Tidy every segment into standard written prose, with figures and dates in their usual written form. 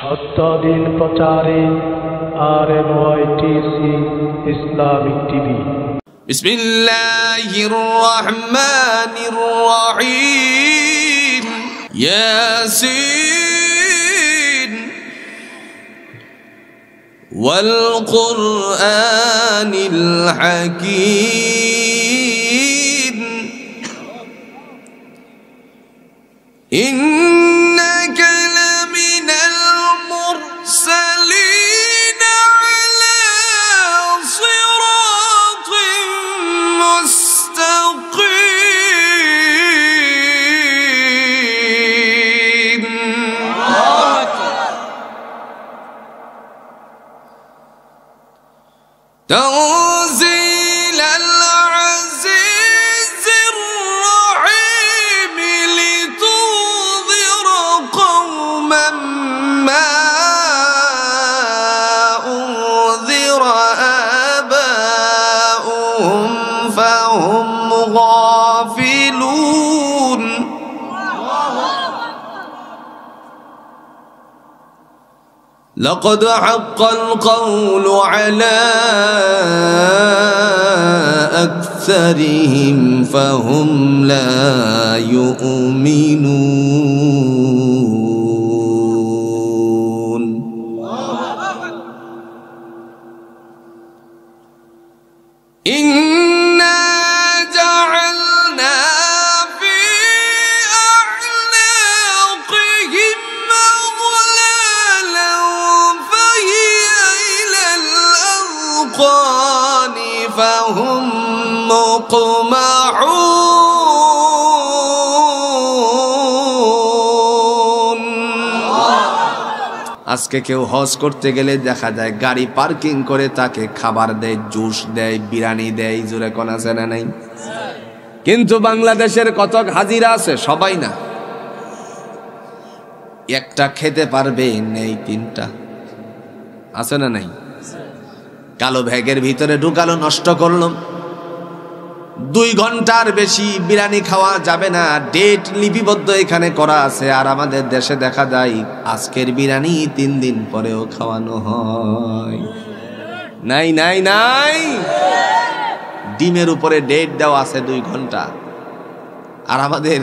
সত্যদিন প্রচারে RMYTC Islamic TV. বিসমিল্লাহির রহমানির রহিম। ইয়াসিন ওয়াল কুরআনিল হাকীম। ইন্নাকা লামিনাল মুরসালিন আলা সিরাতিন মুস্তাকিম। তানজিলাল আজিজির রহিম লিতুনযিরা কওমান মা উনযিরা আবাউহুম ফাহুম গাফিলুন। لقد حق القول على أكثرهم فهم لا يؤمنون. إنا جعلنا في أعناقهم أغلالا فهي إلى الأذقان فهم مقمحون. আজকে কেউ হজ করতে গেলে দেখা যায় গাড়ি পার্কিং করে তাকে খাবার দেয়, জুস দেয়, বিরিয়ানি দেয়, জোরে কোন আছে না নাই? কিন্তু বাংলাদেশের কত হাজিরা আছে? সবাই না, একটা খেতে পারবে নেই, তিনটা আছে না নাই? কালো ব্যাগের ভিতরে ঢুকালো, নষ্ট করলো। 2 ঘন্টার বেশি বিরিয়ানি খাওয়া যাবে না, ডেট লিপিবদ্ধ এখানে করা আছে। আর আমাদের দেশে দেখা যায় আজকের বিরিয়ানি 3 দিন পরেও খাওয়ানো হয়। নাই নাই নাই, ডিমের উপরে ডেট দেওয়া আছে 2 ঘন্টা। আর আমাদের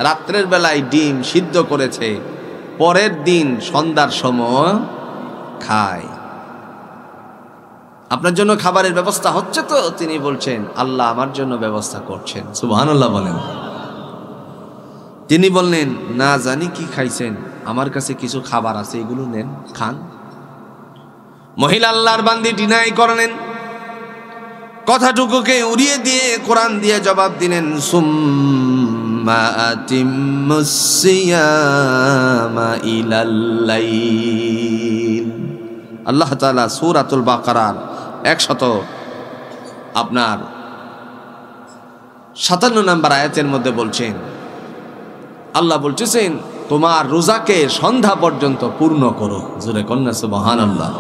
রাত্রের বেলায় ডিম সিদ্ধ করেছে, পরের দিন সন্ধ্যার সময় খায়। আপনার জন্য খাবারের ব্যবস্থা হচ্ছে তো? তিনি বলছেন আল্লাহ আমার জন্য ব্যবস্থা করছেন। সুবহানাল্লাহ বলেন। তিনি বললেন না জানি কি খাইছেন, আমার কাছে কিছু খাবার আছে, এগুলো নেন, খান। মহিলা আল্লাহর বান্দি ডিনাই করলেন, কথাটুকুকে উড়িয়ে দিয়ে কোরআন দিয়ে জবাব দিলেন সুম্মা আতিম্মুস সিয়ামা ইলাল লাইল। আল্লাহ তাআলা সূরাতুল বাকারার 157 নম্বর আয়াতের মধ্যে বলছেন, আল্লাহ বলতেছেন তোমার রোজাকে সন্ধ্যা পর্যন্ত পূর্ণ করো। জোরে কন্যা সুবহানাল্লাহ।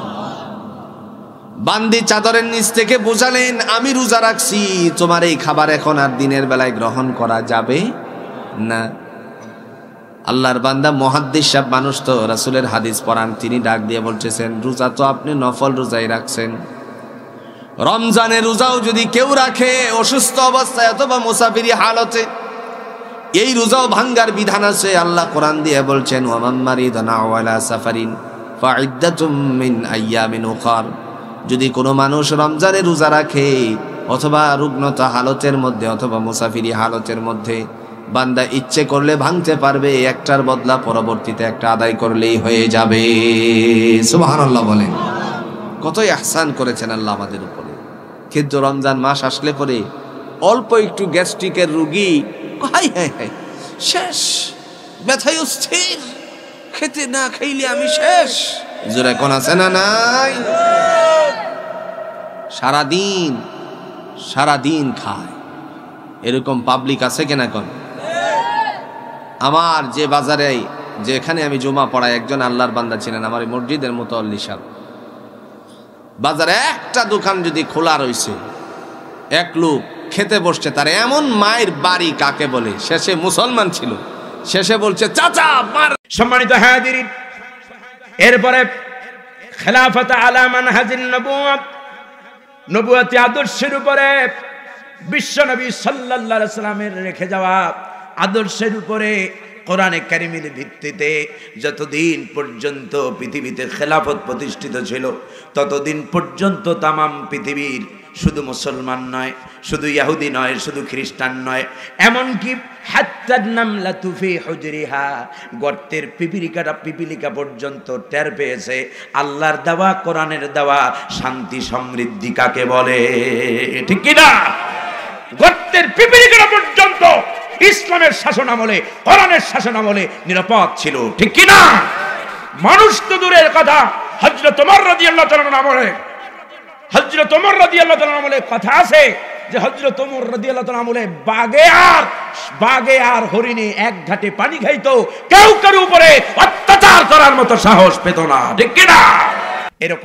বান্দি চাদরের নিচ থেকে বুঝালেন আমি রোজা রাখছি, তোমার এই খাবার এখন আর দিনের বেলায় গ্রহণ করা যাবে না। আল্লাহর বান্দা মুহাদ্দিস সাহেব মানুষ তো, রাসূলের হাদিস পড়ান, তিনি ডাক দিয়ে বলতেছেন রোজা তো আপনি নফল রোজাই রাখছেন, রমজানের রোজাও যদি কেউ রাখে অসুস্থ অবস্থায় অথবা মুসাফিরি হালতে, এই রোজাও ভাঙ্গার বিধান আছে। আল্লাহ কোরআন দিয়ে বলছেন ওয়ামান মারিদান আও আলা সাফারিন ফাইদ্দাতুম মিন আইয়ামিন উখার। যদি কোনো মানুষ রমজানের রোজা রাখে অথবা রুগ্নতা হালতের মধ্যে অথবা মুসাফিরি হালতের মধ্যে, বান্দা ইচ্ছে করলে ভাঙতে পারবে, একটার বদলা পরবর্তীতে একটা আদায় করলেই হয়ে যাবে। সুবহানাল্লাহ বলেন। কতই ইহসান করেছেন আল্লাহ আমাদের উপরে। কিন্তু রমজান মাস আসলে পরে অল্প একটু গ্যাস্ট্রিকের রোগী হাই হাই হাই শেষ, ব্যথায় অস্থির, খেতে না খাইলে আমি শেষ। জোরে কোন আছে না নাই? সারাদিন খায়, এরকম পাবলিক আছে কিনা? কোন আমার যে বাজারে যেখানে আমি জুমা পড়াই, একজন আল্লাহর বান্দা ছিলেন, আমার এই মসজিদের মুতাওয়াল্লি সাহেব। বাজারে একটা দোকান যদি খোলা রয়েছে, এক লোক খেতে বসছে, তার এমন মায়ের বাড়ি কাকে বলে, শেষে মুসলমান ছিল, শেষে বলছে চাচা মার। সম্মানিত হাজিরিন, এরপরে খেলাফত আলা মানহাজিন নবুওয়াত, নবুয়তি আদর্শের উপরে বিশ্বনবী সাল্লাল্লাহু আলাইহি সাল্লামের রেখে যাওয়া আদর্শের উপরে কোরআনে কারিমের ভিত্তিতে যতদিন পর্যন্ত পৃথিবীতে খেলাফত প্রতিষ্ঠিত ছিল ততদিন পর্যন্ত তামাম পৃথিবীর শুধু মুসলমান নয়, শুধু ইহুদি নয়, শুধু খ্রিস্টান নয়, এমনকি হাত্তান নামলাতু ফি হুজরিহা, গর্তের পিপিলিকা পর্যন্ত টের পেয়েছে আল্লাহর দেওয়া কোরআনের দেওয়া শান্তি সমৃদ্ধি কাকে বলে। ঠিক কি না? গর্তের পিপিলিকা পর্যন্ত ইসলামের শাসন আমলে, কোরআনের শাসন আমলে নিরাপদ ছিল। ঠিক কি না? মানুষ তো দূরের কথা, হযরত ওমর রাদিয়াল্লাহু তাআলা আমলে, হযরত ওমর রাদিয়াল্লাহু তাআলা আমলে কথা আছে যে হযরত ওমর রাদিয়াল্লাহু তাআলা আমলে বাগে আর হরিণে এক ঘাটে পানি খাইতো, কেউ কারো উপরে অত্যাচার করার মতো সাহস পেত না। ঠিক কি না? এরকম